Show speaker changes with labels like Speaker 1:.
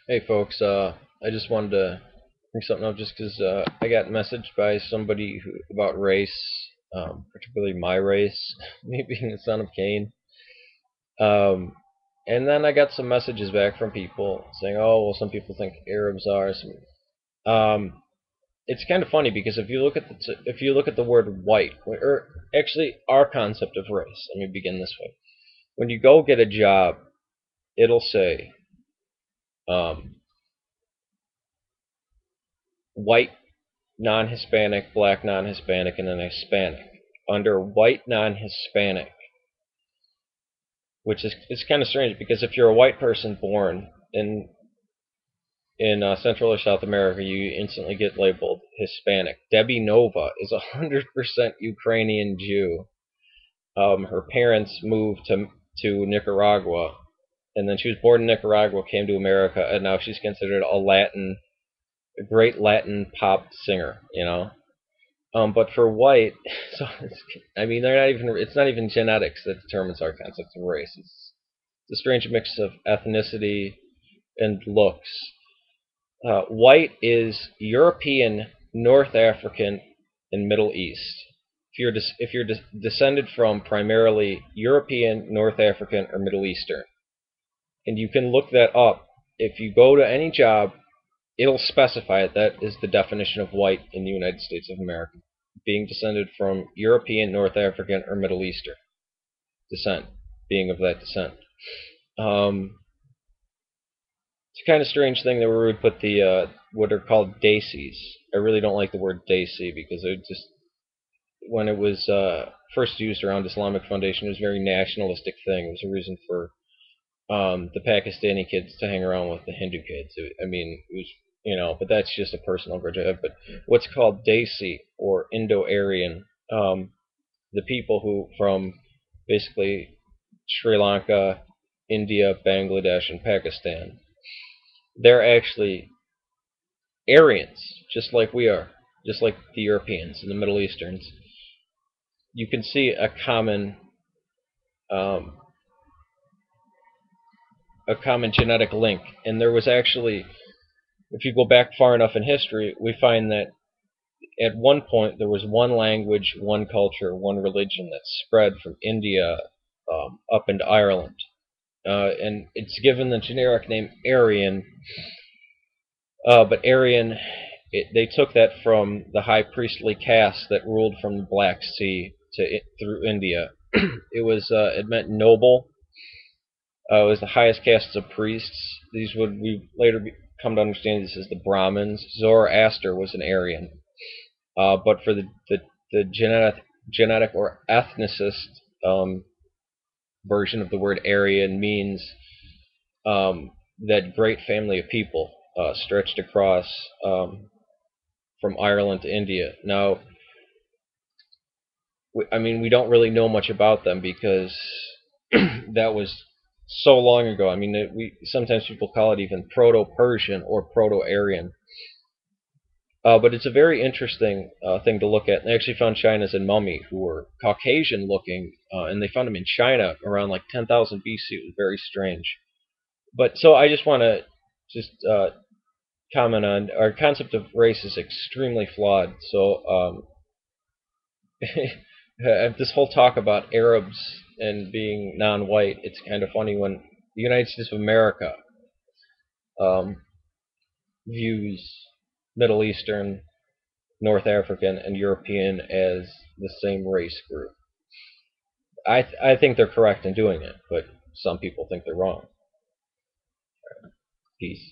Speaker 1: Hey folks, I just wanted to bring something up just because I got messaged by somebody about race, particularly my race, me being the son of Cain. Um, and then I got some messages back from people saying, "Oh, well, some people think Arabs are." It's kind of funny because if you look at the word white, or actually our concept of race, let me begin this way: when you go get a job, it'll say um, white non-Hispanic, black non-Hispanic, and then Hispanic. Under white non-Hispanic, which is it's kind of strange because if you're a white person born in Central or South America, you instantly get labeled Hispanic. Debbie Nova is 100% Ukrainian Jew. Her parents moved to Nicaragua, and then she was born in Nicaragua, came to America, and now she's considered a great Latin pop singer. But for white, so I mean, they're not even. It's not even genetics that determines our concept of race. It's a strange mix of ethnicity and looks. White is European, North African, and Middle East. If you're descended from primarily European, North African, or Middle Eastern, and you can look that up. If you go to any job, it'll specify it. That is the definition of white in the United States of America: being descended from European, North African, or Middle Eastern descent, being of that descent. Um, it's a kind of strange thing that we would put the what are called Desis. I really don't like the word Desi because it just when it was first used around Islamic Foundation, it was a very nationalistic thing. It was a reason for the Pakistani kids to hang around with the Hindu kids. I mean, it was but that's just a personal grudge I have. But what's called Desi or Indo-Aryan, the people who from basically Sri Lanka, India, Bangladesh, and Pakistan, they're actually Aryans, just like we are, just like the Europeans and the Middle Easterns. You can see um, a common genetic link, and there was actually, if you go back far enough in history, we find that at one point there was one language, one culture, one religion that spread from India up into Ireland, and it's given the generic name Aryan. But Aryan, they took that from the high priestly caste that ruled from the Black Sea through India. It meant noble. It was the highest castes of priests. These would we later come to understand this as the Brahmins. Zoroaster was an Aryan. But for the genetic or ethnicist version of the word Aryan means that great family of people stretched across from Ireland to India. Now, I mean, we don't really know much about them because that was so long ago. I mean, we sometimes people call it even Proto-Persian or Proto-Aryan. But it's a very interesting thing to look at. And they actually found China's and mummy who were Caucasian looking, and they found them in China around like 10,000 BC. It was very strange. But so I just want to just comment on our concept of race is extremely flawed. So this whole talk about Arabs and being non-white, it's kind of funny when the United States of America um, views Middle Eastern, North African, and European as the same race group. I think they're correct in doing it, but some people think they're wrong. Peace.